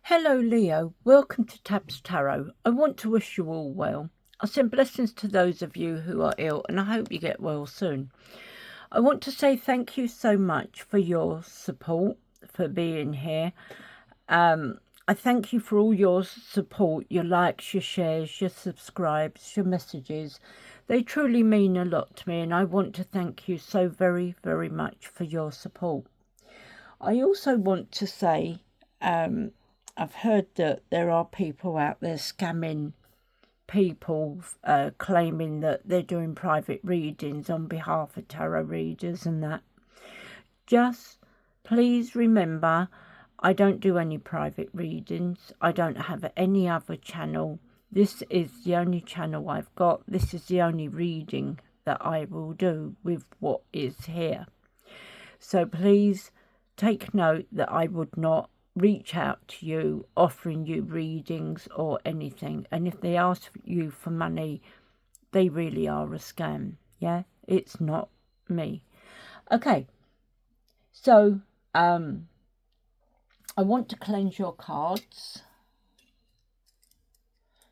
Hello Leo, welcome to Tabs Tarot. I want to wish you all well. I send blessings to those of you who are ill and I hope you get well soon. I want to say thank you so much for your support, for being here. I thank you for all your support, your likes, your shares, your subscribes, your messages. They truly mean a lot to me and I want to thank you so very, very much for your support. I also want to say I've heard that there are people out there scamming people, claiming that they're doing private readings on behalf of tarot readers and that. Just please remember, I don't do any private readings. I don't have any other channel. This is the only channel I've got. This is the only reading that I will do with what is here. So please take note that I would not reach out to you offering you readings or anything, and if they ask you for money, they really are a scam. Yeah, it's not me. Okay, so I want to cleanse your cards,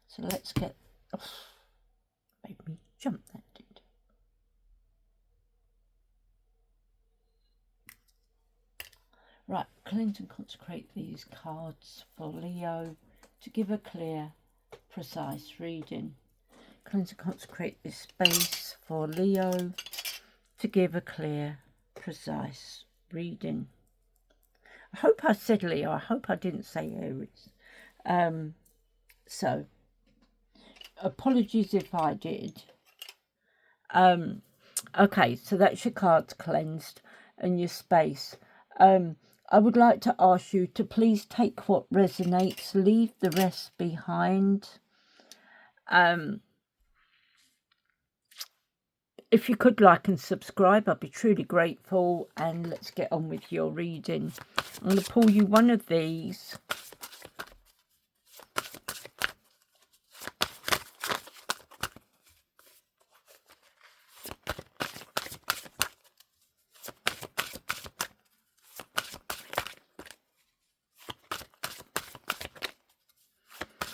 so let's get made me jump, that did. Right, cleanse and consecrate these cards for Leo to give a clear, precise reading. Cleanse and consecrate this space for Leo to give a clear, precise reading. I hope I said Leo. I hope I didn't say Aries. So, apologies if I did. Okay, so that's your cards cleansed and your space. I would like to ask you to please take what resonates, leave the rest behind. If you could like and subscribe, I'd be truly grateful. And let's get on with your reading. I'm going to pull you one of these.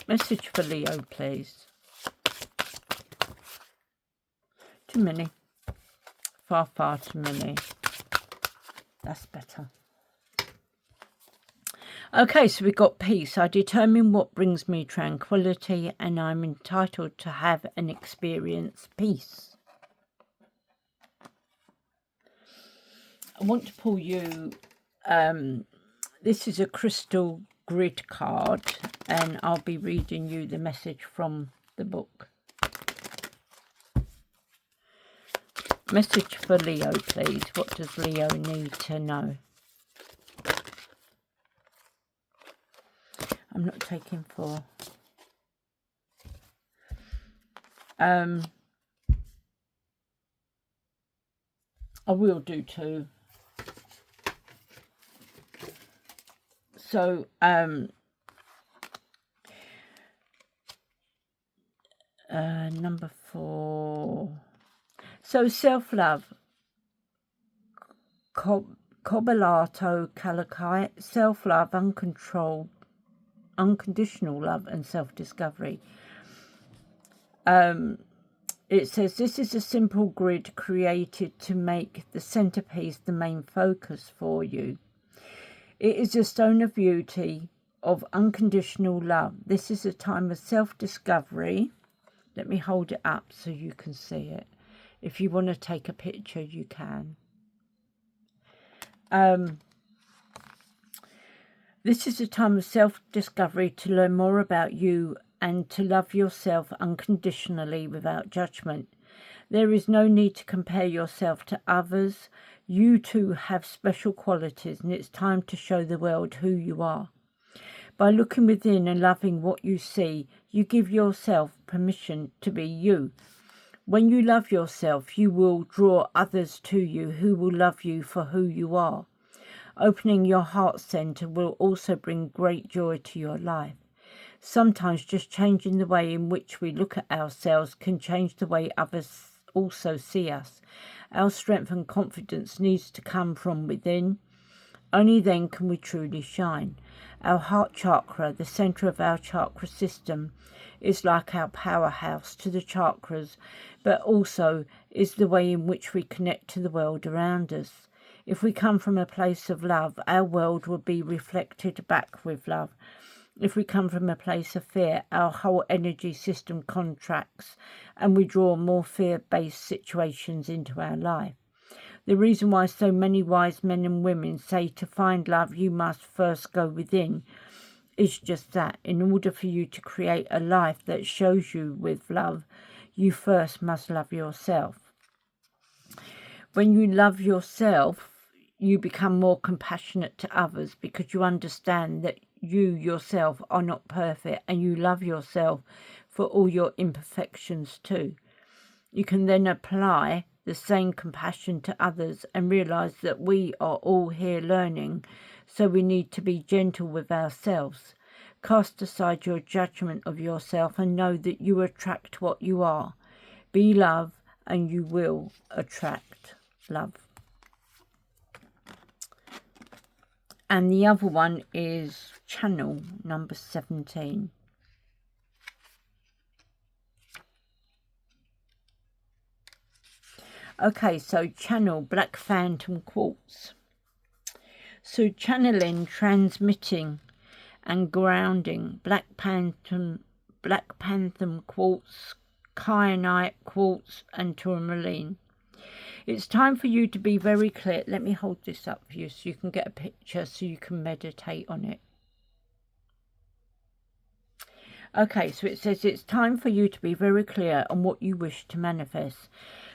Message for Leo, please. Too many. Far, far too many. That's better. Okay, so we've got peace. I determine what brings me tranquility and I'm entitled to have and experience peace. I want to pull you, this is a crystal grid card and I'll be reading you the message from the book. Message for Leo, please. What does Leo need to know? I'm not taking four. I will do two. So, number 4. So, self-love. Cobbalato Calici. Self-love, uncontrolled, unconditional love and self-discovery. It says, this is a simple grid created to make the centerpiece the main focus for you. It is a stone of beauty, of unconditional love. This is a time of self-discovery. Let me hold it up so you can see it. If you want to take a picture, you can. This is a time of self-discovery to learn more about you and to love yourself unconditionally without judgment. There is no need to compare yourself to others. You too have special qualities and it's time to show the world who you are. By looking within and loving what you see, you give yourself permission to be you. When you love yourself, you will draw others to you who will love you for who you are. Opening your heart center will also bring great joy to your life. Sometimes just changing the way in which we look at ourselves can change the way others also see us. Our strength and confidence needs to come from within. Only then can we truly shine. Our heart chakra, the center of our chakra system, is like our powerhouse to the chakras, but also is the way in which we connect to the world around us. If we come from a place of love, our world will be reflected back with love. If we come from a place of fear, our whole energy system contracts and we draw more fear-based situations into our life. The reason why so many wise men and women say to find love, you must first go within, is just that. In order for you to create a life that shows you with love, you first must love yourself. When you love yourself, you become more compassionate to others because you understand that you yourself are not perfect and you love yourself for all your imperfections too. You can then apply the same compassion to others and realize that we are all here learning, so we need to be gentle with ourselves. Cast aside your judgment of yourself and know that you attract what you are. Be love and you will attract love. And the other one is channel number 17. Okay, so channel Black Phantom Quartz. So channeling, transmitting and grounding Black Phantom Quartz, Kyanite Quartz and Tourmaline. It's time for you to be very clear. Let me hold this up for you so you can get a picture so you can meditate on it. Okay, so it says it's time for you to be very clear on what you wish to manifest.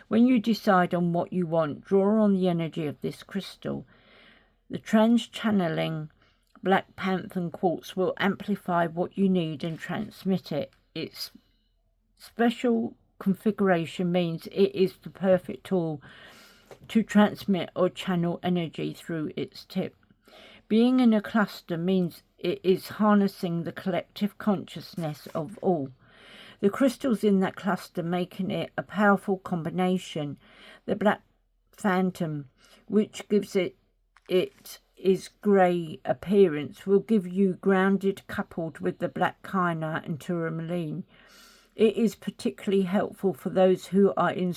When you decide on what you want, draw on the energy of this crystal. The trans-channeling Black Phantom Quartz will amplify what you need and transmit it. Its special configuration means it is the perfect tool to transmit or channel energy through its tip. Being in a cluster means it is harnessing the collective consciousness of all. The crystals in that cluster making it a powerful combination. The Black Phantom, which gives it its grey appearance, will give you grounded coupled with the Black Kyanite and Tourmaline. It is particularly helpful for those who are in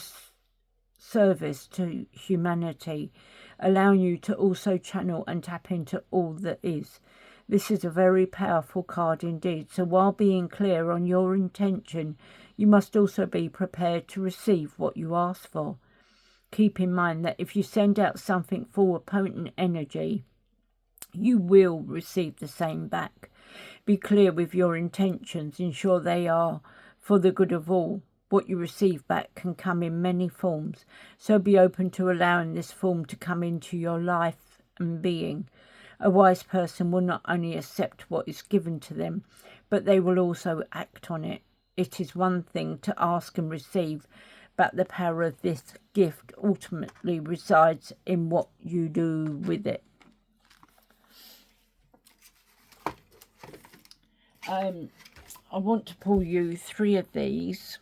service to humanity, allowing you to also channel and tap into all that is. This is a very powerful card indeed. So while being clear on your intention, you must also be prepared to receive what you ask for. Keep in mind that if you send out something full of potent energy, you will receive the same back. Be clear with your intentions. Ensure they are for the good of all. What you receive back can come in many forms, so be open to allowing this form to come into your life and being. A wise person will not only accept what is given to them, but they will also act on it. It is one thing to ask and receive, but the power of this gift ultimately resides in what you do with it. I want to pull you 3 of these.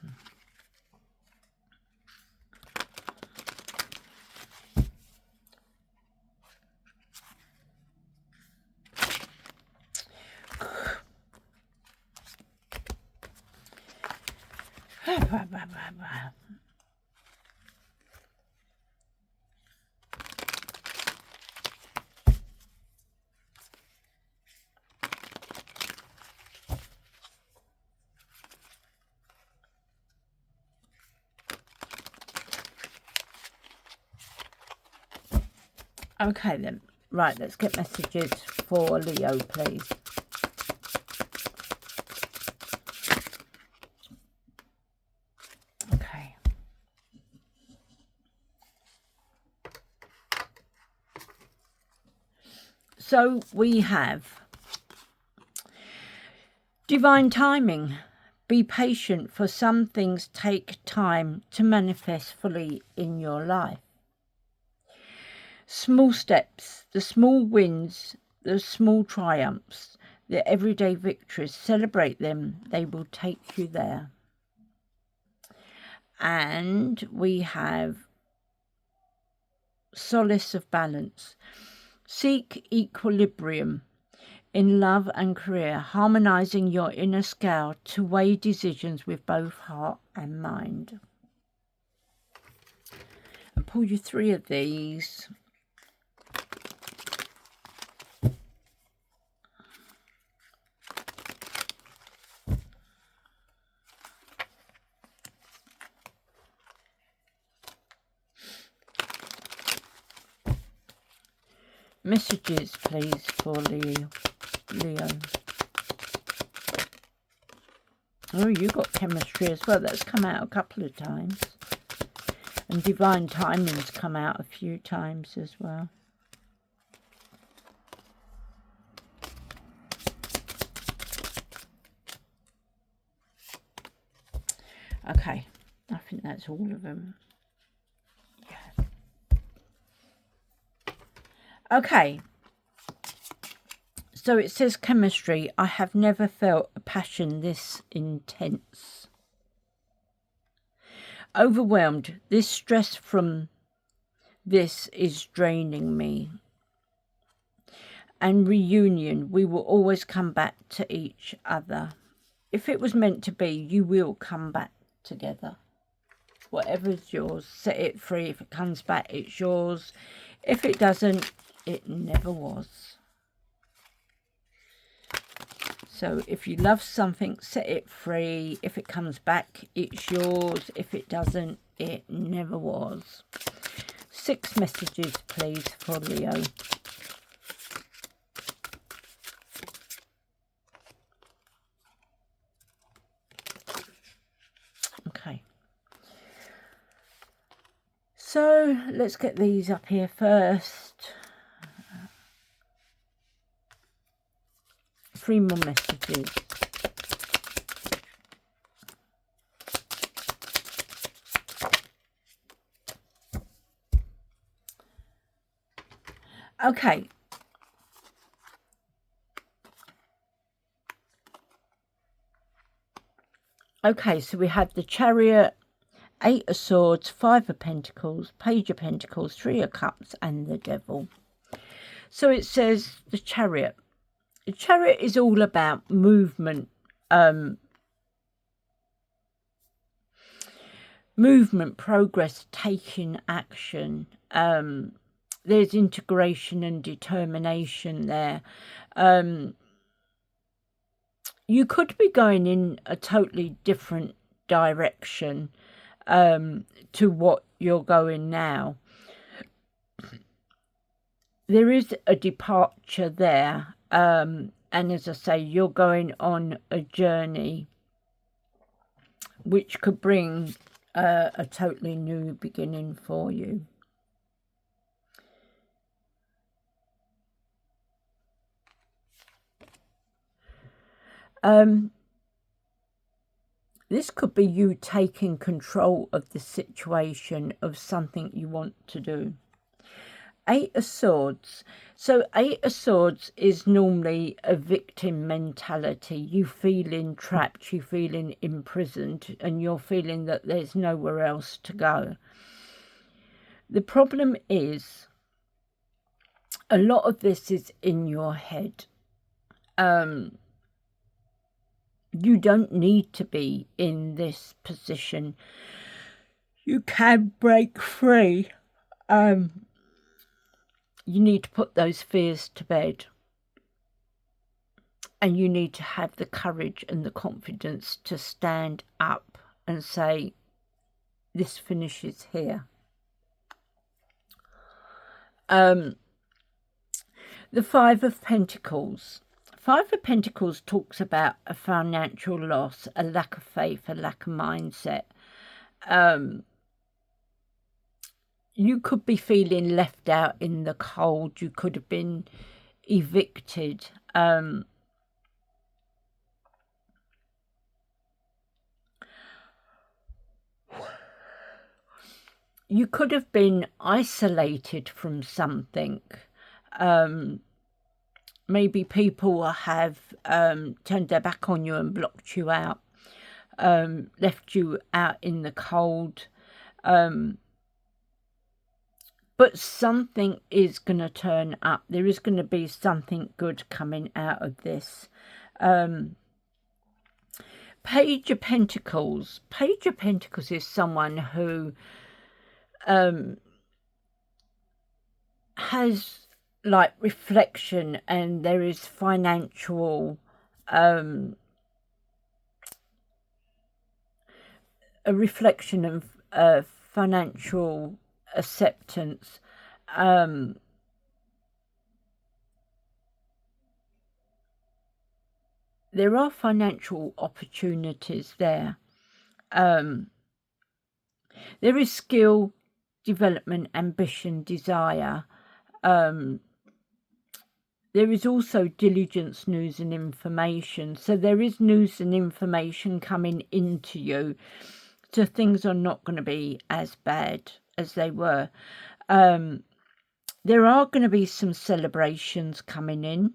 Okay then, right, let's get messages for Leo, please. Okay. So we have divine timing. Be patient, for some things take time to manifest fully in your life. Small steps, the small wins, the small triumphs, the everyday victories, celebrate them. They will take you there. And we have solace of balance. Seek equilibrium in love and career, harmonizing your inner scale to weigh decisions with both heart and mind. And pull you 3 of these. Messages, please, for Leo. Oh, you got chemistry as well. That's come out a couple of times. And divine timing's come out a few times as well. Okay, I think that's all of them. Yeah. Okay. So it says chemistry. I have never felt a passion this intense. Overwhelmed. This stress from this is draining me. And reunion. We will always come back to each other. If it was meant to be, you will come back together. Whatever's yours, set it free. If it comes back, it's yours. If it doesn't, it never was. So if you love something, set it free. If it comes back, it's yours. If it doesn't, it never was. 6 messages, please, for Leo. Okay. So let's get these up here first. 3 more messages. Okay. Okay, so we have the Chariot, 8 of Swords, 5 of Pentacles, Page of Pentacles, 3 of Cups, and the Devil. So it says the Chariot. The Chariot is all about movement, movement, progress, taking action. There's integration and determination there. You could be going in a totally different direction to what you're going now. There is a departure there. And as I say, you're going on a journey which could bring a totally new beginning for you. This could be you taking control of the situation of something you want to do. 8 of Swords. So 8 of Swords is normally a victim mentality. You feeling trapped, you feeling imprisoned, and you're feeling that there's nowhere else to go. The problem is a lot of this is in your head. You don't need to be in this position. You can break free. You need to put those fears to bed. And you need to have the courage and the confidence to stand up and say, this finishes here. The 5 of Pentacles. 5 of Pentacles talks about a financial loss, a lack of faith, a lack of mindset. You could be feeling left out in the cold. You could have been evicted. You could have been isolated from something. Maybe people have turned their back on you and blocked you out, left you out in the cold. but something is going to turn up. There is going to be something good coming out of this. Page of Pentacles. Page of Pentacles is someone who has like reflection, and there is financial a reflection of financial acceptance. There are financial opportunities there. There is skill, development, ambition, desire. There is also diligence, news and information. So there is news and information coming into you. So things are not going to be as bad as they were. There are going to be some celebrations coming in.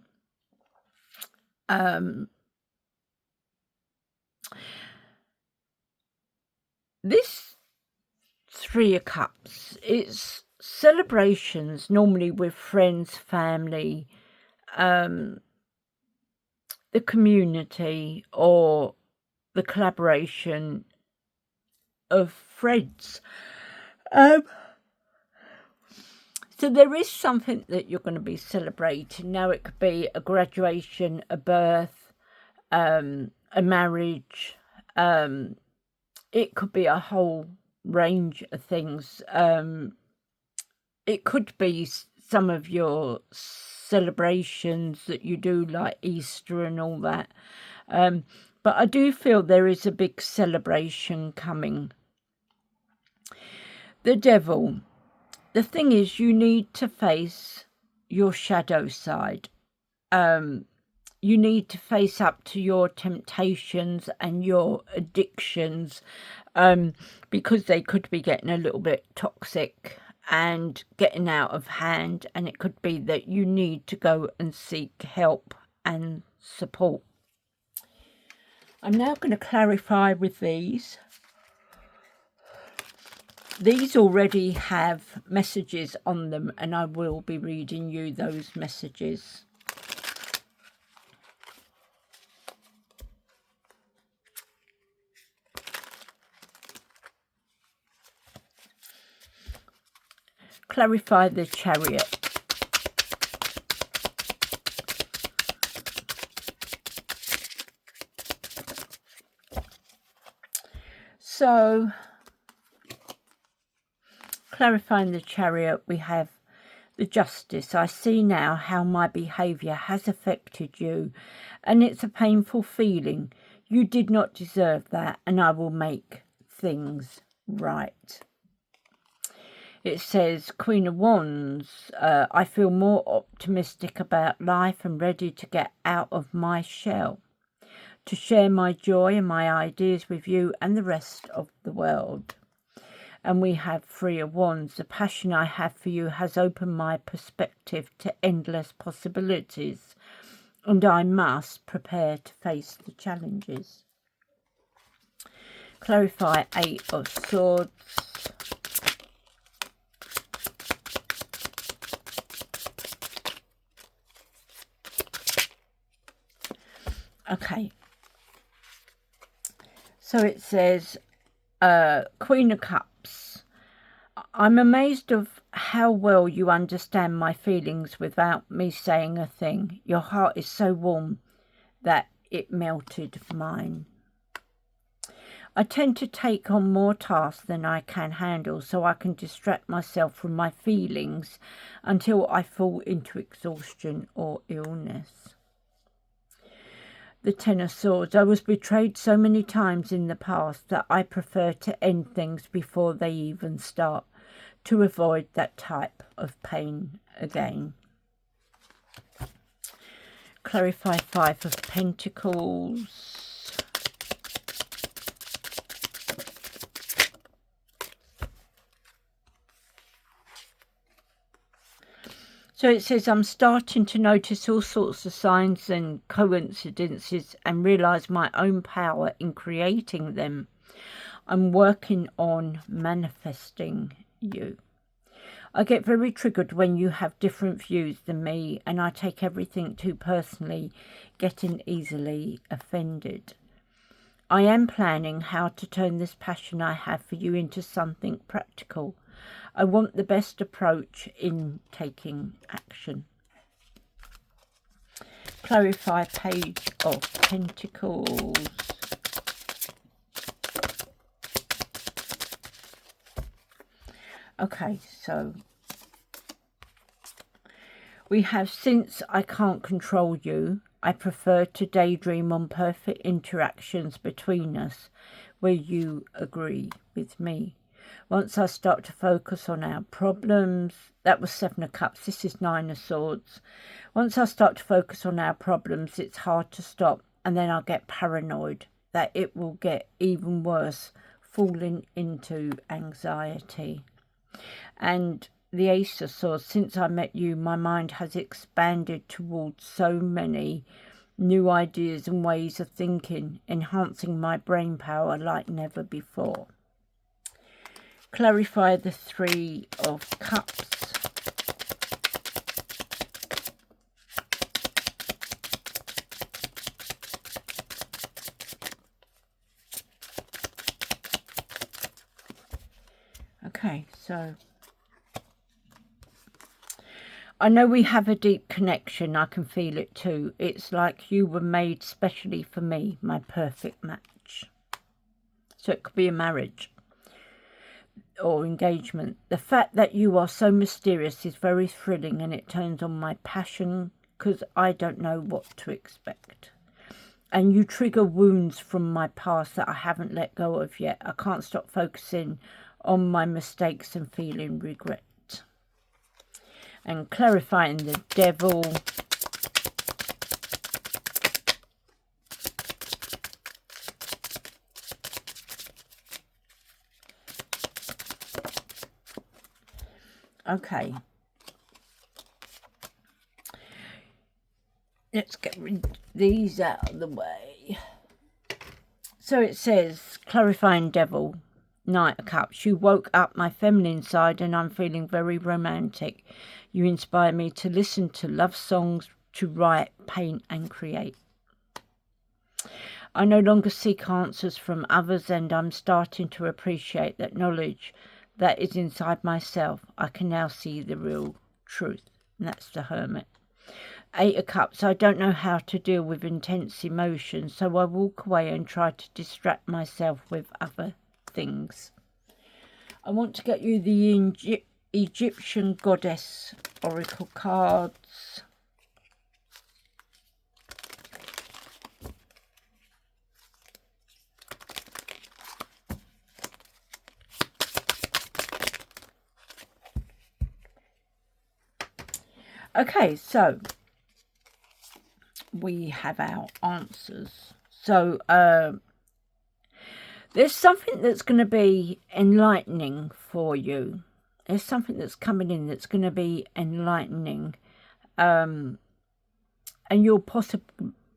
This Three of Cups, it's celebrations normally with friends, family, the community, or the collaboration of friends. So there is something that you're going to be celebrating. Now it could be a graduation, a birth, a marriage. It could be a whole range of things. It could be some of your celebrations that you do, like Easter and all that. But I do feel there is a big celebration coming. The Devil. The thing is, you need to face your shadow side. You need to face up to your temptations and your addictions, because they could be getting a little bit toxic and getting out of hand, and it could be that you need to go and seek help and support. I'm now going to clarify with these. These already have messages on them, and I will be reading you those messages. Clarify the Chariot. So, clarifying the Chariot, we have the Justice. I see now how my behaviour has affected you, and it's a painful feeling. You did not deserve that, and I will make things right. It says, Queen of Wands, I feel more optimistic about life and ready to get out of my shell, to share my joy and my ideas with you and the rest of the world. And we have Three of Wands. The passion I have for you has opened my perspective to endless possibilities, and I must prepare to face the challenges. Clarify Eight of Swords. Okay. So it says, Queen of Cups. I'm amazed of how well you understand my feelings without me saying a thing. Your heart is so warm that it melted mine. I tend to take on more tasks than I can handle, so I can distract myself from my feelings until I fall into exhaustion or illness. The Ten of Swords. I was betrayed so many times in the past that I prefer to end things before they even start, to avoid that type of pain again. Clarify Five of Pentacles. So it says, I'm starting to notice all sorts of signs and coincidences and realise my own power in creating them. I'm working on manifesting you. I get very triggered when you have different views than me, and I take everything too personally, getting easily offended. I am planning how to turn this passion I have for you into something practical. I want the best approach in taking action. Clarify Page of Pentacles. Okay, so we have, since I can't control you, I prefer to daydream on perfect interactions between us where you agree with me. Once I start to focus on our problems, that was 7 of Cups, this is 9 of Swords. Once I start to focus on our problems, it's hard to stop, and then I'll get paranoid that it will get even worse, falling into anxiety. And the Ace of Swords, since I met you, my mind has expanded towards so many new ideas and ways of thinking, enhancing my brain power like never before. Clarify the 3 of Cups. Okay, so I know we have a deep connection. I can feel it too. It's like you were made specially for me, my perfect match. So it could be a marriage or engagement. The fact that you are so mysterious is very thrilling, and it turns on my passion because I don't know what to expect. And you trigger wounds from my past that I haven't let go of yet. I can't stop focusing on my mistakes and feeling regret. And clarifying the Devil. Okay. Let's get these out of the way. So it says, clarifying Devil, Knight of Cups. You woke up my feminine side and I'm feeling very romantic. You inspire me to listen to love songs, to write, paint and create. I no longer seek answers from others, and I'm starting to appreciate that knowledge that is inside myself. I can now see the real truth. And that's the Hermit. 8 of Cups. I don't know how to deal with intense emotions, so I walk away and try to distract myself with other things. I want to get you the Egyptian Goddess Oracle cards. Okay, so we have our answers. So there's something that's going to be enlightening for you. There's something that's coming in that's going to be enlightening. And you're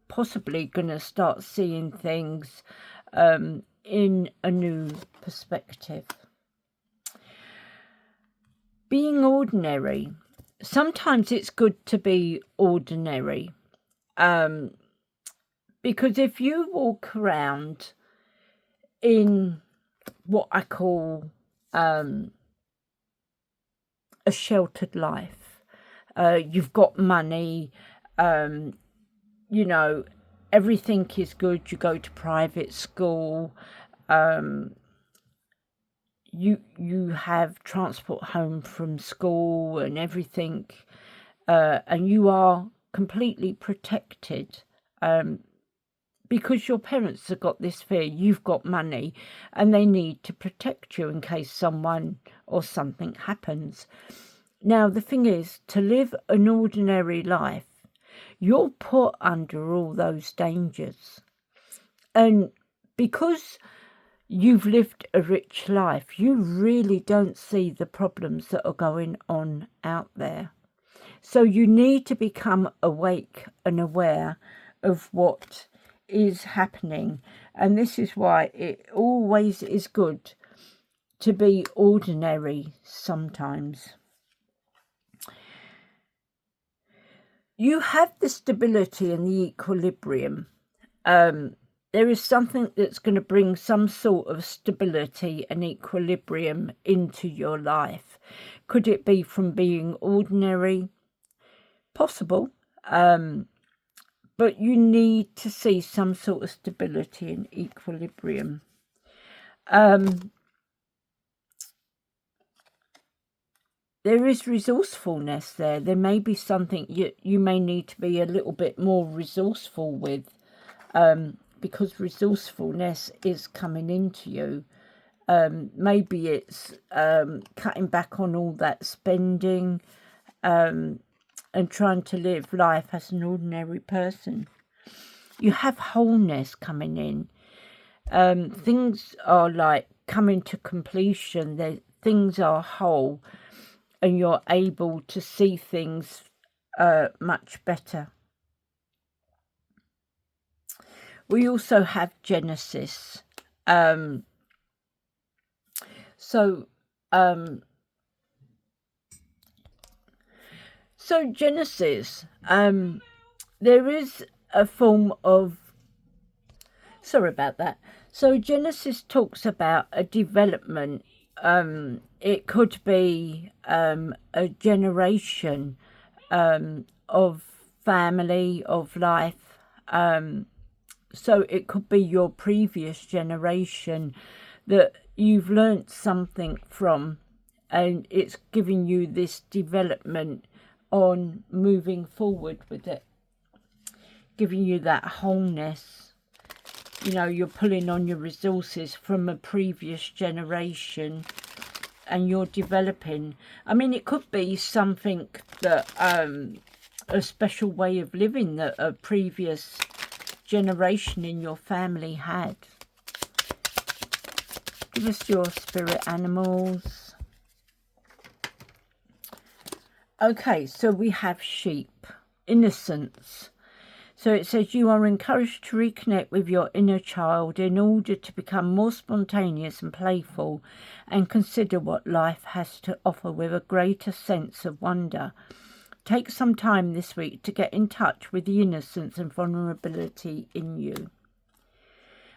possibly going to start seeing things in a new perspective. Being ordinary. Sometimes it's good to be ordinary. Because if you walk around in what I call a sheltered life, you've got money, you know, everything is good, you go to private school, you have transport home from school and everything, and you are completely protected, because your parents have got this fear, you've got money, and they need to protect you in case someone or something happens. Now, the thing is, to live an ordinary life, you're put under all those dangers. And because you've lived a rich life, you really don't see the problems that are going on out there. So you need to become awake and aware of what is happening. And this is why it always is good to be ordinary sometimes. You have the stability and the equilibrium. There is something that's going to bring some sort of stability and equilibrium into your life. Could it be from being ordinary? Possible. But you need to see some sort of stability and equilibrium. There is resourcefulness there. There may be something you may need to be a little bit more resourceful with, because resourcefulness is coming into you. Maybe it's cutting back on all that spending, and trying to live life as an ordinary person. You have wholeness coming in. Things are like coming to completion. Things are whole, and you're able to see things much better. We also have Genesis. So Genesis, there is a form of, sorry about that. So Genesis talks about a development. It could be a generation of family, of life. So it could be your previous generation that you've learnt something from, and it's giving you this development on moving forward with it, giving you that wholeness. You know, you're pulling on your resources from a previous generation and you're developing. I mean, it could be something that a special way of living that a previous generation in your family had. Give us your spirit animals. Okay, so we have sheep, innocence. So it says you are encouraged to reconnect with your inner child in order to become more spontaneous and playful and consider what life has to offer with a greater sense of wonder. Take some time this week to get in touch with the innocence and vulnerability in you.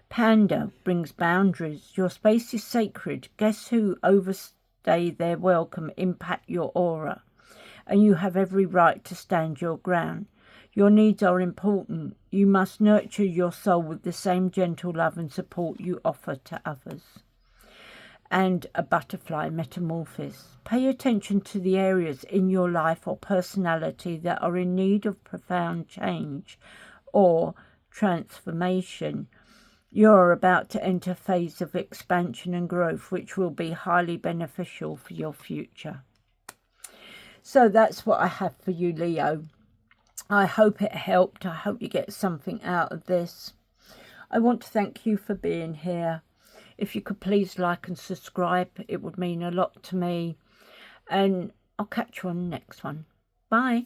Panda brings boundaries. Your space is sacred. Guests who overstay their welcome impact your aura, and you have every right to stand your ground. Your needs are important. You must nurture your soul with the same gentle love and support you offer to others. And a butterfly, metamorphosis. Pay attention to the areas in your life or personality that are in need of profound change or transformation. You're about to enter a phase of expansion and growth, which will be highly beneficial for your future. So that's what I have for you, Leo. I hope it helped. I hope you get something out of this. I want to thank you for being here. If you could please like and subscribe, it would mean a lot to me. And I'll catch you on the next one. Bye.